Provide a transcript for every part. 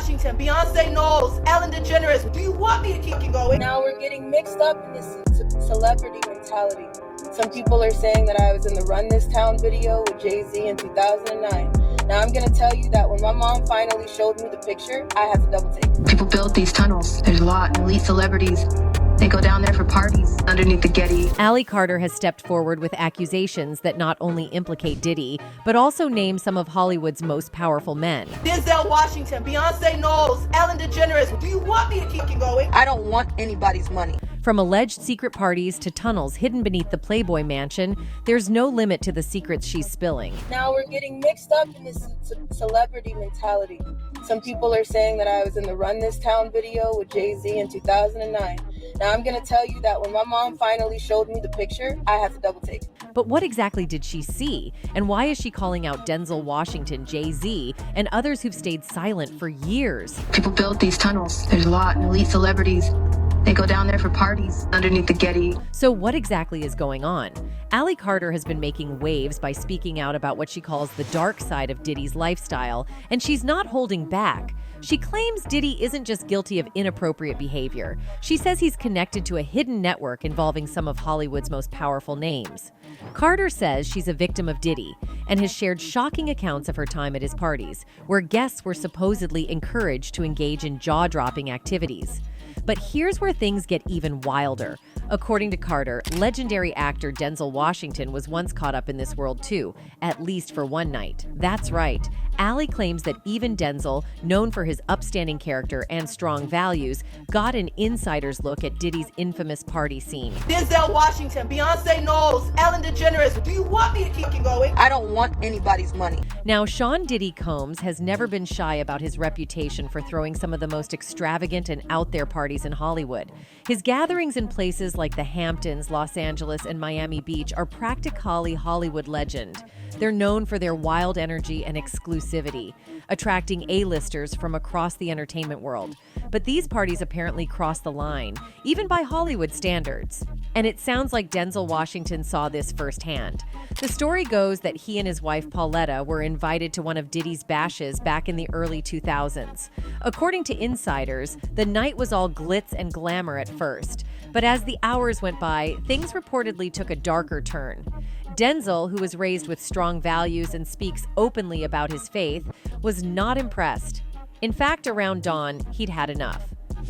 Washington, Beyonce Knowles, Ellen DeGeneres. Do you want me to keep going? Now we're getting mixed up in this celebrity mentality. Some people are saying that I was in the Run This Town video with Jay-Z in 2009. Now I'm going to tell you that when my mom finally showed me the picture, I had to double take. People built these tunnels. There's a lot. Elite celebrities, they go down there for parties underneath the Getty. Ally Carter has stepped forward with accusations that not only implicate Diddy, but also name some of Hollywood's most powerful men. Denzel Washington, Beyonce Knowles, Ellen DeGeneres. Do you want me to keep going? I don't want anybody's money. From alleged secret parties to tunnels hidden beneath the Playboy Mansion, there's no limit to the secrets she's spilling. Now we're getting mixed up in this celebrity mentality. Some people are saying that I was in the Run This Town video with Jay-Z in 2009. Now I'm going to tell you that when my mom finally showed me the picture, I had to double take. But what exactly did she see? And why is she calling out Denzel Washington, Jay-Z, and others who've stayed silent for years? People built these tunnels. There's a lot. Elite celebrities, they go down there for parties underneath the Getty. So what exactly is going on? Ally Carter has been making waves by speaking out about what she calls the dark side of Diddy's lifestyle, and she's not holding back. She claims Diddy isn't just guilty of inappropriate behavior. She says he's connected to a hidden network involving some of Hollywood's most powerful names. Carter says she's a victim of Diddy and has shared shocking accounts of her time at his parties, where guests were supposedly encouraged to engage in jaw-dropping activities. But here's where things get even wilder. According to Carter, legendary actor Denzel Washington was once caught up in this world too, at least for one night. That's right. Ally claims that even Denzel, known for his upstanding character and strong values, got an insider's look at Diddy's infamous party scene. Denzel Washington, Beyonce Knowles, Ellen DeGeneres. Do you want me to keep going? I don't want anybody's money. Now, Sean Diddy Combs has never been shy about his reputation for throwing some of the most extravagant and out-there parties in Hollywood. His gatherings in places like the Hamptons, Los Angeles, and Miami Beach are practically Hollywood legend. They're known for their wild energy and exclusivity, attracting A-listers from across the entertainment world. But these parties apparently cross the line, even by Hollywood standards. And it sounds like Denzel Washington saw this firsthand. The story goes that he and his wife Pauletta were invited to one of Diddy's bashes back in the early 2000s. According to insiders, the night was all glitz and glamour at first. But as the hours went by, things reportedly took a darker turn. Denzel, who was raised with strong values and speaks openly about his faith, was not impressed. In fact, around dawn, he'd had enough.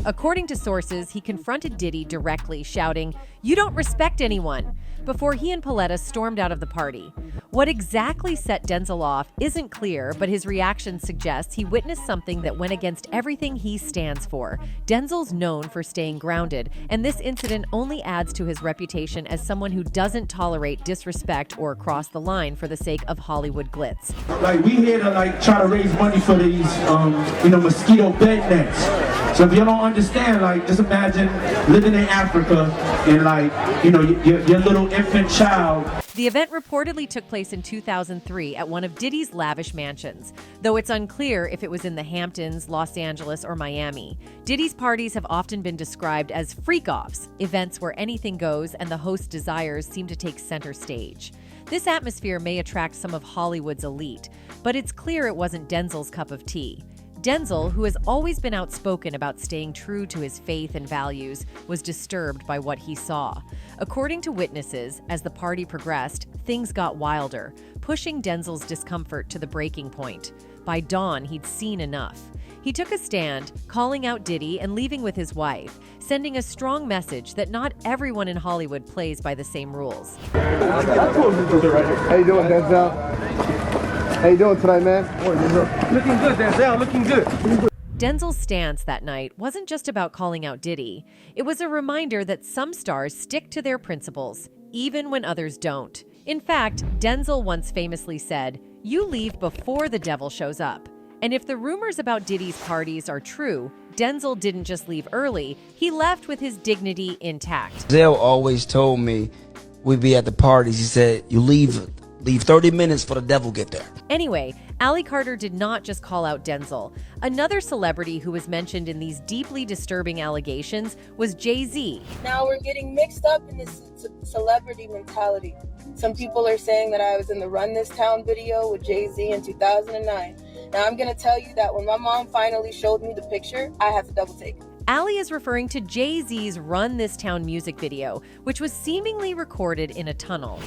According to sources, he confronted Diddy directly, shouting, "You don't respect anyone," before he and Pauletta stormed out of the party. What exactly set Denzel off isn't clear, but his reaction suggests he witnessed something that went against everything he stands for. Denzel's known for staying grounded, and this incident only adds to his reputation as someone who doesn't tolerate disrespect or cross the line for the sake of Hollywood glitz. Like, we here to try to raise money for these, mosquito bed nets. So if you don't understand, just imagine living in Africa and your little infant child. The event reportedly took place in 2003 at one of Diddy's lavish mansions, though it's unclear if it was in the Hamptons, Los Angeles, or Miami. Diddy's parties have often been described as freak-offs, events where anything goes and the host's desires seem to take center stage. This atmosphere may attract some of Hollywood's elite, but it's clear it wasn't Denzel's cup of tea. Denzel, who has always been outspoken about staying true to his faith and values, was disturbed by what he saw. According to witnesses, as the party progressed, things got wilder, pushing Denzel's discomfort to the breaking point. By dawn, he'd seen enough. He took a stand, calling out Diddy and leaving with his wife, sending a strong message that not everyone in Hollywood plays by the same rules. How you doing, Denzel? How you doing tonight, man? Looking good, Denzel, looking good. Denzel's stance that night wasn't just about calling out Diddy. It was a reminder that some stars stick to their principles, even when others don't. In fact, Denzel once famously said, "You leave before the devil shows up." And if the rumors about Diddy's parties are true, Denzel didn't just leave early, he left with his dignity intact. Denzel always told me we'd be at the parties. He said, "You leave 30 minutes for the devil get there." Anyway, Ally Carter did not just call out Denzel. Another celebrity who was mentioned in these deeply disturbing allegations was Jay-Z. Now we're getting mixed up in this celebrity mentality. Some people are saying that I was in the Run This Town video with Jay-Z in 2009. Now, I'm going to tell you that when my mom finally showed me the picture, I had to double take. Ali is referring to Jay-Z's Run This Town music video, which was seemingly recorded in a tunnel.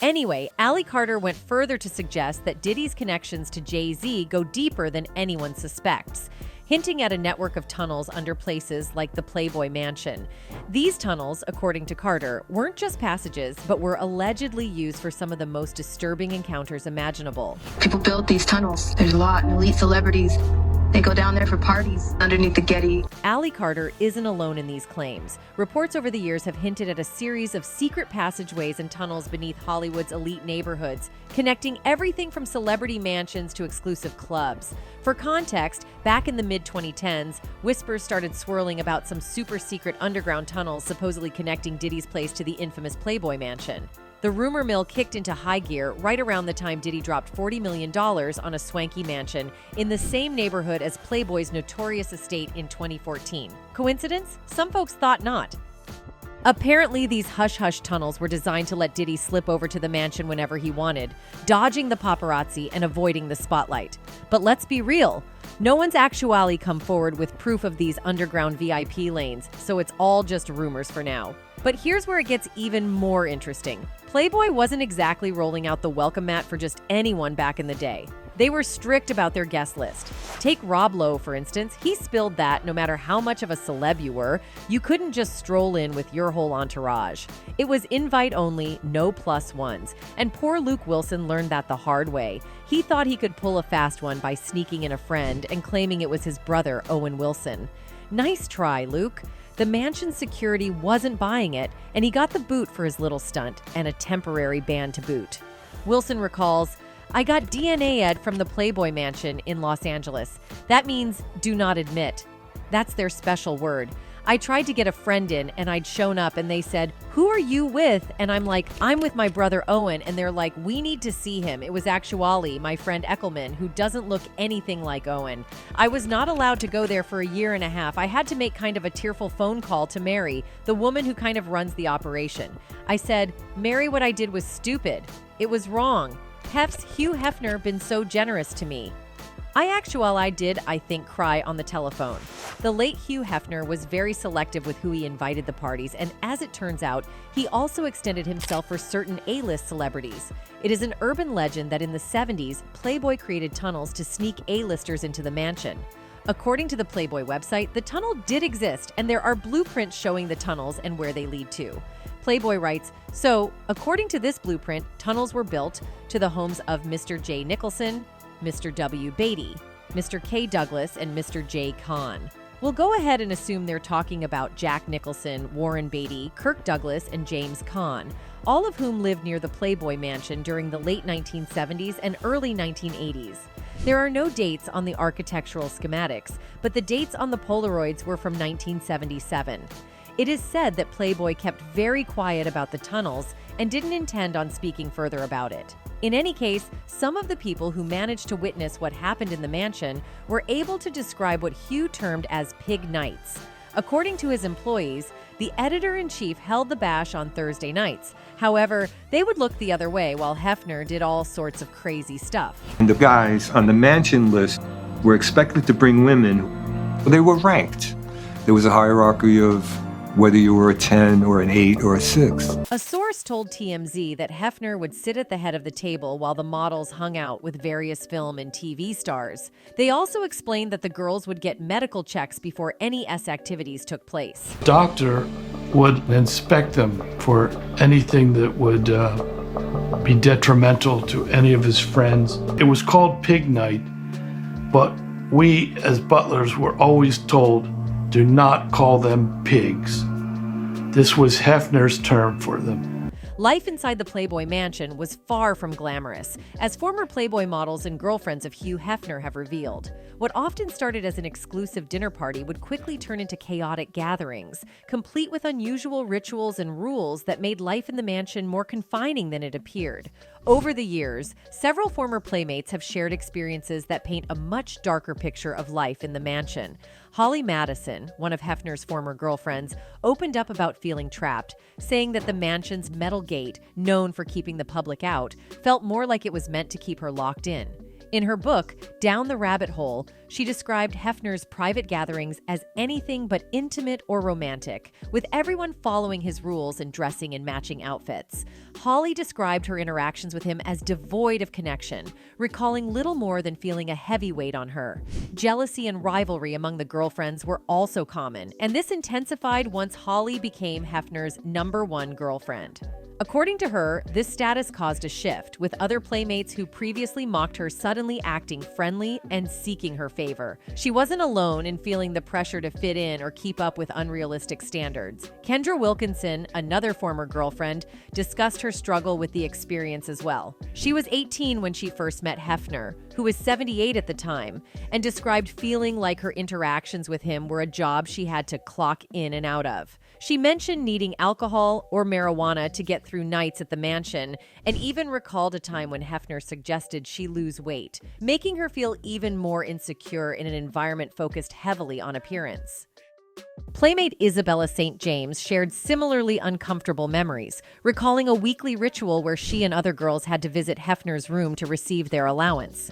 Anyway, Ali Carter went further to suggest that Diddy's connections to Jay-Z go deeper than anyone suspects, hinting at a network of tunnels under places like the Playboy Mansion. These tunnels, according to Carter, weren't just passages, but were allegedly used for some of the most disturbing encounters imaginable. People build these tunnels. There's a lot, and elite celebrities, they go down there for parties underneath the Getty. Ali Carter isn't alone in these claims. Reports over the years have hinted at a series of secret passageways and tunnels beneath Hollywood's elite neighborhoods, connecting everything from celebrity mansions to exclusive clubs. For context, back in the mid-2010s, whispers started swirling about some super-secret underground tunnels supposedly connecting Diddy's place to the infamous Playboy Mansion. The rumor mill kicked into high gear right around the time Diddy dropped $40 million on a swanky mansion in the same neighborhood as Playboy's notorious estate in 2014. Coincidence? Some folks thought not. Apparently, these hush-hush tunnels were designed to let Diddy slip over to the mansion whenever he wanted, dodging the paparazzi and avoiding the spotlight. But let's be real. No one's actually come forward with proof of these underground VIP lanes, so it's all just rumors for now. But here's where it gets even more interesting. Playboy wasn't exactly rolling out the welcome mat for just anyone back in the day. They were strict about their guest list. Take Rob Lowe, for instance. He spilled that no matter how much of a celeb you were, you couldn't just stroll in with your whole entourage. It was invite only, no plus ones. And poor Luke Wilson learned that the hard way. He thought he could pull a fast one by sneaking in a friend and claiming it was his brother, Owen Wilson. Nice try, Luke. The mansion's security wasn't buying it, and he got the boot for his little stunt, and a temporary ban to boot. Wilson recalls, "I got DNA ed from the Playboy Mansion in Los Angeles. That means do not admit. That's their special word. I tried to get a friend in, and I'd shown up, and they said, 'Who are you with?' And I'm like, 'I'm with my brother Owen.' And they're like, 'We need to see him.' It was actually my friend Eckelman, who doesn't look anything like Owen. I was not allowed to go there for a year and a half. I had to make kind of a tearful phone call to Mary, the woman who kind of runs the operation. I said, 'Mary, what I did was stupid. It was wrong. Hef's Hugh Hefner been so generous to me.' I did, I think, cry on the telephone. The late Hugh Hefner was very selective with who he invited the parties, and as it turns out, he also extended himself for certain A-list celebrities. It is an urban legend that in the 70s, Playboy created tunnels to sneak A-listers into the mansion. According to the Playboy website, the tunnel did exist, and there are blueprints showing the tunnels and where they lead to. Playboy writes, "So, according to this blueprint, tunnels were built to the homes of Mr. J. Nicholson, Mr. W. Beatty, Mr. K. Douglas, and Mr. J. Kahn." We'll go ahead and assume they're talking about Jack Nicholson, Warren Beatty, Kirk Douglas, and James Kahn, all of whom lived near the Playboy Mansion during the late 1970s and early 1980s. There are no dates on the architectural schematics, but the dates on the Polaroids were from 1977. It is said that Playboy kept very quiet about the tunnels and didn't intend on speaking further about it. In any case, some of the people who managed to witness what happened in the mansion were able to describe what Hugh termed as pig nights. According to his employees, the editor-in-chief held the bash on Thursday nights. However, they would look the other way while Hefner did all sorts of crazy stuff. And the guys on the mansion list were expected to bring women. They were ranked. There was a hierarchy of whether you were a 10 or an 8 or a 6. A source told TMZ that Hefner would sit at the head of the table while the models hung out with various film and TV stars. They also explained that the girls would get medical checks before any S activities took place. Doctor would inspect them for anything that would be detrimental to any of his friends. It was called Pig Night, but we as butlers were always told, do not call them pigs. This was Hefner's term for them. Life inside the Playboy Mansion was far from glamorous, as former Playboy models and girlfriends of Hugh Hefner have revealed. What often started as an exclusive dinner party would quickly turn into chaotic gatherings, complete with unusual rituals and rules that made life in the mansion more confining than it appeared. Over the years, several former playmates have shared experiences that paint a much darker picture of life in the mansion. Holly Madison, one of Hefner's former girlfriends, opened up about feeling trapped, saying that the mansion's metal gate, known for keeping the public out, felt more like it was meant to keep her locked in. In her book, Down the Rabbit Hole, she described Hefner's private gatherings as anything but intimate or romantic, with everyone following his rules and dressing in matching outfits. Holly described her interactions with him as devoid of connection, recalling little more than feeling a heavy weight on her. Jealousy and rivalry among the girlfriends were also common, and this intensified once Holly became Hefner's #1 girlfriend. According to her, this status caused a shift, with other playmates who previously mocked her suddenly acting friendly and seeking her favor. She wasn't alone in feeling the pressure to fit in or keep up with unrealistic standards. Kendra Wilkinson, another former girlfriend, discussed her struggle with the experience as well. She was 18 when she first met Hefner, who was 78 at the time, and described feeling like her interactions with him were a job she had to clock in and out of. She mentioned needing alcohol or marijuana to get through nights at the mansion, and even recalled a time when Hefner suggested she lose weight, making her feel even more insecure in an environment focused heavily on appearance. Playmate Isabella St. James shared similarly uncomfortable memories, recalling a weekly ritual where she and other girls had to visit Hefner's room to receive their allowance.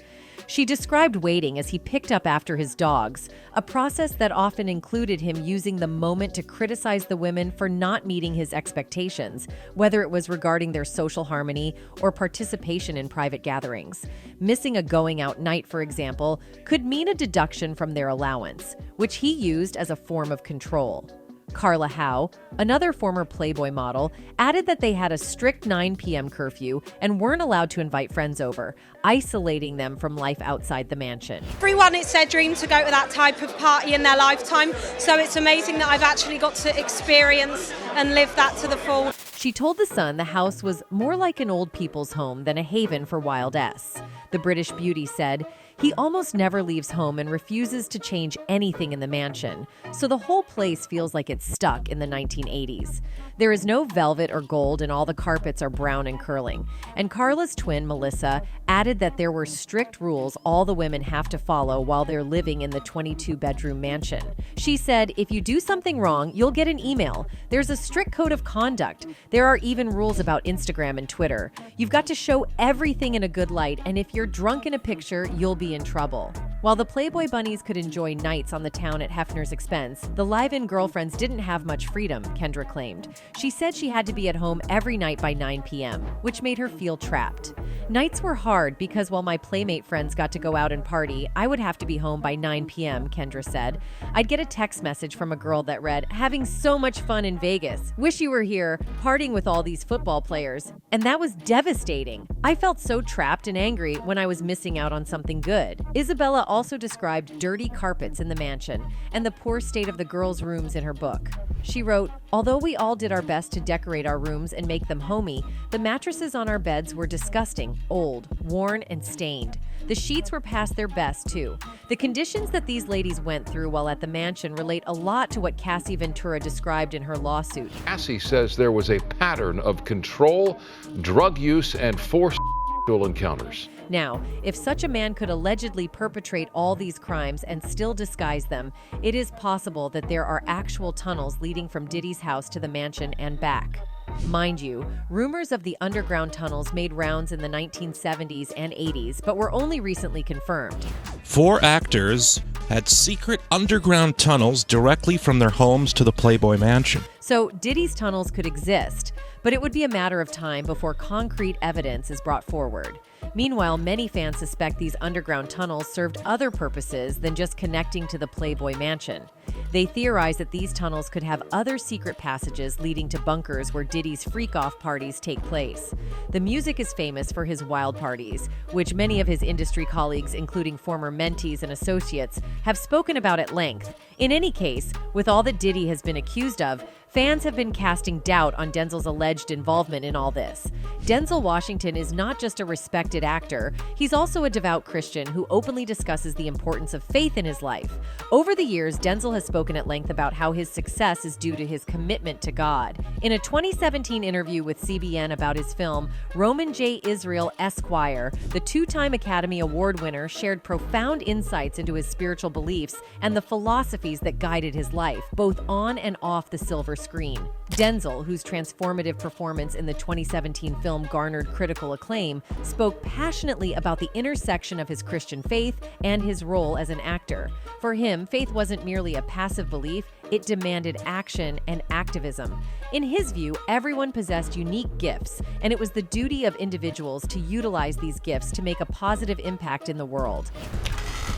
She described waiting as he picked up after his dogs, a process that often included him using the moment to criticize the women for not meeting his expectations, whether it was regarding their social harmony or participation in private gatherings. Missing a going-out night, for example, could mean a deduction from their allowance, which he used as a form of control. Carla Howe, another former Playboy model, added that they had a strict 9 p.m. curfew and weren't allowed to invite friends over, isolating them from life outside the mansion. Everyone, it's their dream to go to that type of party in their lifetime, so it's amazing that I've actually got to experience and live that to the full. She told The Sun the house was more like an old people's home than a haven for wild S. The British beauty said, "He almost never leaves home and refuses to change anything in the mansion, so the whole place feels like it's stuck in the 1980s. There is no velvet or gold and all the carpets are brown and curling." And Carla's twin, Melissa, added that there were strict rules all the women have to follow while they're living in the 22-bedroom mansion. She said, "If you do something wrong, you'll get an email. There's a strict code of conduct. There are even rules about Instagram and Twitter. You've got to show everything in a good light, and if you're drunk in a picture, you'll be in trouble." While the Playboy bunnies could enjoy nights on the town at Hefner's expense, the live-in girlfriends didn't have much freedom, Kendra claimed. She said she had to be at home every night by 9 p.m., which made her feel trapped. "Nights were hard because while my Playmate friends got to go out and party, I would have to be home by 9 p.m., Kendra said. "I'd get a text message from a girl that read, 'Having so much fun in Vegas. Wish you were here, partying with all these football players.' And that was devastating. I felt so trapped and angry when I was missing out on something good." Isabella also described dirty carpets in the mansion and the poor state of the girls' rooms in her book. She wrote, "Although we all did our best to decorate our rooms and make them homey, the mattresses on our beds were disgusting, old, worn, and stained. The sheets were past their best, too. The conditions that these ladies went through while at the mansion relate a lot to what Cassie Ventura described in her lawsuit." Cassie says there was a pattern of control, drug use, and forced sexual encounters. Now, if such a man could allegedly perpetrate all these crimes and still disguise them, it is possible that there are actual tunnels leading from Diddy's house to the mansion and back. Mind you, rumors of the underground tunnels made rounds in the 1970s and 80s, but were only recently confirmed. 4 actors had secret underground tunnels directly from their homes to the Playboy Mansion. So Diddy's tunnels could exist, but it would be a matter of time before concrete evidence is brought forward. Meanwhile, many fans suspect these underground tunnels served other purposes than just connecting to the Playboy Mansion. They theorize that these tunnels could have other secret passages leading to bunkers where Diddy's freak-off parties take place. The music is famous for his wild parties, which many of his industry colleagues, including former mentees and associates, have spoken about at length. In any case, with all that Diddy has been accused of, Fans have been casting doubt on Denzel's alleged involvement in all this. Denzel Washington is not just a respected actor, he's also a devout Christian who openly discusses the importance of faith in his life. Over the years, Denzel has spoken at length about how his success is due to his commitment to God. In a 2017 interview with CBN about his film, Roman J. Israel Esquire, the two-time Academy Award winner, shared profound insights into his spiritual beliefs and the philosophies that guided his life, both on and off the silver screen. Denzel, whose transformative performance in the 2017 film garnered critical acclaim, spoke passionately about the intersection of his Christian faith and his role as an actor. For him, faith wasn't merely a passive belief, it demanded action and activism. In his view, everyone possessed unique gifts, and it was the duty of individuals to utilize these gifts to make a positive impact in the world.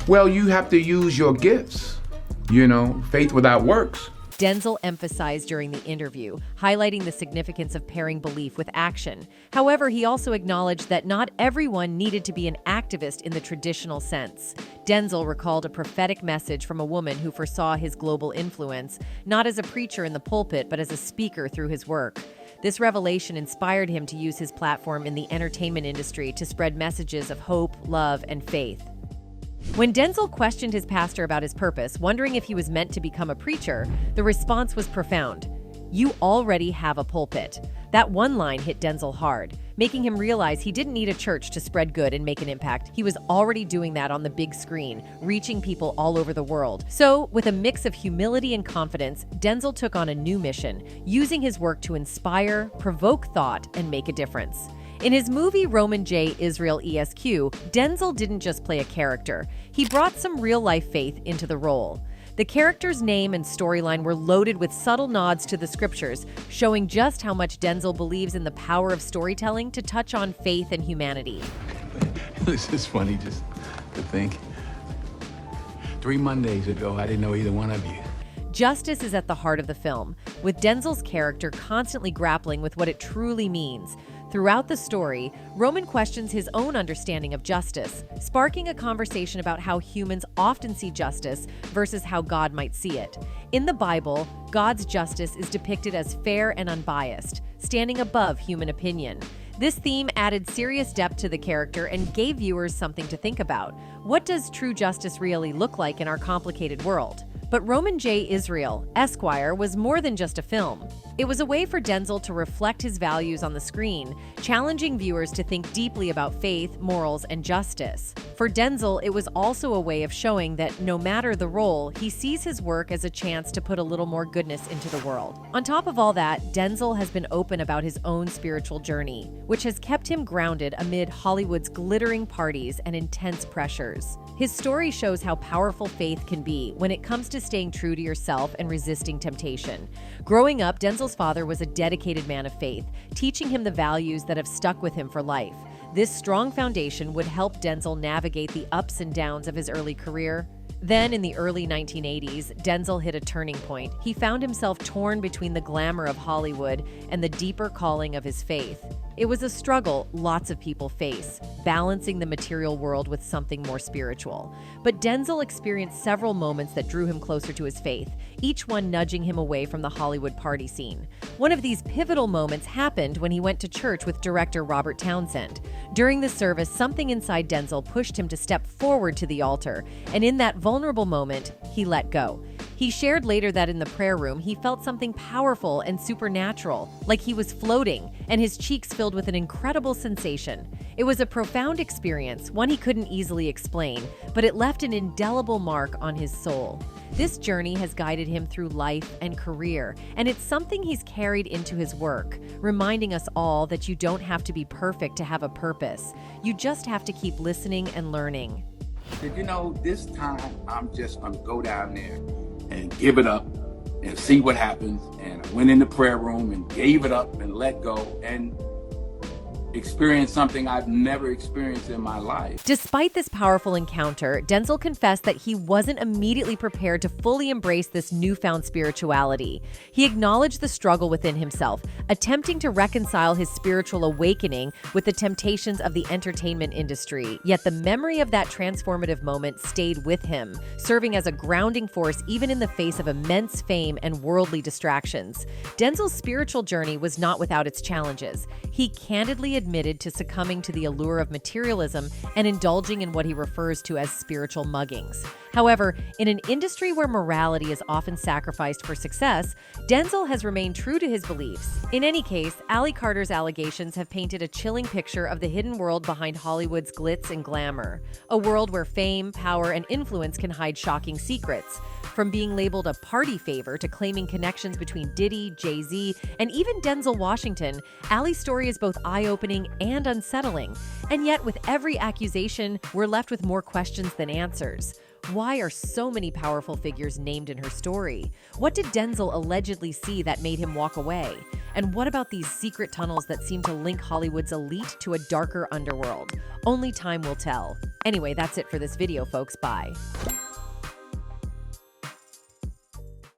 Well, you have to use your gifts. You know, faith without works. Denzel emphasized during the interview, highlighting the significance of pairing belief with action. However, he also acknowledged that not everyone needed to be an activist in the traditional sense. Denzel recalled a prophetic message from a woman who foresaw his global influence, not as a preacher in the pulpit, but as a speaker through his work. This revelation inspired him to use his platform in the entertainment industry to spread messages of hope, love, and faith. When Denzel questioned his pastor about his purpose, wondering if he was meant to become a preacher, the response was profound. "You already have a pulpit." That one line hit Denzel hard, making him realize he didn't need a church to spread good and make an impact. He was already doing that on the big screen, reaching people all over the world. So, with a mix of humility and confidence, Denzel took on a new mission, using his work to inspire, provoke thought, and make a difference. In his movie Roman J. Israel ESQ, Denzel didn't just play a character. He brought some real-life faith into the role. The character's name and storyline were loaded with subtle nods to the scriptures, showing just how much Denzel believes in the power of storytelling to touch on faith and humanity. This is funny just to think. 3 Mondays ago, I didn't know either one of you. Justice is at the heart of the film, with Denzel's character constantly grappling with what it truly means. Throughout the story, Roman questions his own understanding of justice, sparking a conversation about how humans often see justice versus how God might see it. In the Bible, God's justice is depicted as fair and unbiased, standing above human opinion. This theme added serious depth to the character and gave viewers something to think about. What does true justice really look like in our complicated world? But Roman J. Israel Esquire was more than just a film. It was a way for Denzel to reflect his values on the screen, challenging viewers to think deeply about faith, morals, and justice. For Denzel, it was also a way of showing that no matter the role, he sees his work as a chance to put a little more goodness into the world. On top of all that, Denzel has been open about his own spiritual journey, which has kept him grounded amid Hollywood's glittering parties and intense pressures. His story shows how powerful faith can be when it comes to staying true to yourself and resisting temptation. Growing up, Denzel's father was a dedicated man of faith, teaching him the values that have stuck with him for life. This strong foundation would help Denzel navigate the ups and downs of his early career. Then, in the early 1980s, Denzel hit a turning point. He found himself torn between the glamour of Hollywood and the deeper calling of his faith. It was a struggle lots of people face, balancing the material world with something more spiritual. But Denzel experienced several moments that drew him closer to his faith, each one nudging him away from the Hollywood party scene. One of these pivotal moments happened when he went to church with director Robert Townsend. During the service, something inside Denzel pushed him to step forward to the altar, and in that vulnerable moment, he let go. He shared later that in the prayer room, he felt something powerful and supernatural, like he was floating, and his cheeks filled with an incredible sensation. It was a profound experience, one he couldn't easily explain, but it left an indelible mark on his soul. This journey has guided him through life and career, and it's something he's carried into his work, reminding us all that you don't have to be perfect to have a purpose. You just have to keep listening and learning. You know, this time I'm just going to go down there and give it up and see what happens. And I went in the prayer room and gave it up and let go. And experience something I've never experienced in my life. Despite this powerful encounter, Denzel confessed that he wasn't immediately prepared to fully embrace this newfound spirituality. He acknowledged the struggle within himself, attempting to reconcile his spiritual awakening with the temptations of the entertainment industry. Yet the memory of that transformative moment stayed with him, serving as a grounding force even in the face of immense fame and worldly distractions. Denzel's spiritual journey was not without its challenges. He candidly admitted to succumbing to the allure of materialism and indulging in what he refers to as spiritual muggings. However, in an industry where morality is often sacrificed for success, Denzel has remained true to his beliefs. In any case, Ali Carter's allegations have painted a chilling picture of the hidden world behind Hollywood's glitz and glamour, a world where fame, power, and influence can hide shocking secrets. From being labeled a party favor to claiming connections between Diddy, Jay-Z, and even Denzel Washington, Ali's story is both eye-opening and unsettling. And yet, with every accusation, we're left with more questions than answers. Why are so many powerful figures named in her story? What did Denzel allegedly see that made him walk away? And what about these secret tunnels that seem to link Hollywood's elite to a darker underworld? Only time will tell. Anyway, that's it for this video, folks. Bye.